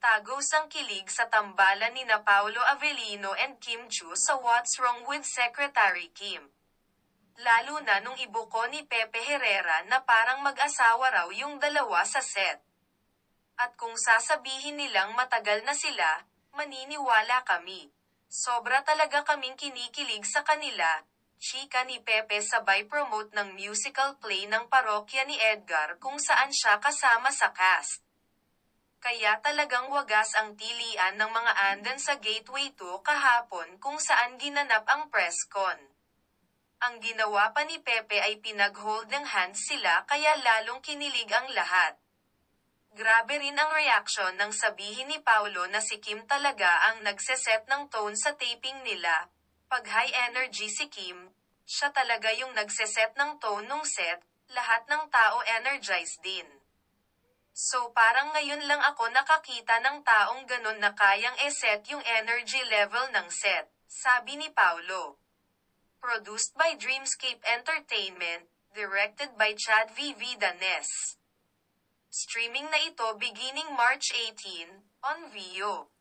Tagos ang kilig sa tambalan ni na Paolo Avellino and Kim Chu sa What's Wrong with Secretary Kim. Lalo na nung ibuko ni Pepe Herrera na parang mag-asawa raw yung dalawa sa set. At kung sasabihin nilang matagal na sila, maniniwala kami. Sobra talaga kaming kinikilig sa kanila, chika ni Pepe sabay promote ng musical play ng parokya ni Edgar kung saan siya kasama sa cast. Kaya talagang wagas ang tilian ng mga andan sa Gateway 2 kahapon kung saan ginanap ang press con. Ang ginawa pa ni Pepe ay pinag-hold ng hands sila kaya lalong kinilig ang lahat. Grabe rin ang reaksyon nang sabihin ni Paolo na si Kim talaga ang nagseset ng tone sa taping nila. Pag high energy si Kim, siya talaga yung nagseset ng tone nung set, lahat ng tao energized din. So parang ngayon lang ako nakakita ng taong ganun na kayang e-set yung energy level ng set, sabi ni Paolo. Produced by Dreamscape Entertainment, directed by Chad V. Danes. Streaming na ito beginning March 18, on Vio.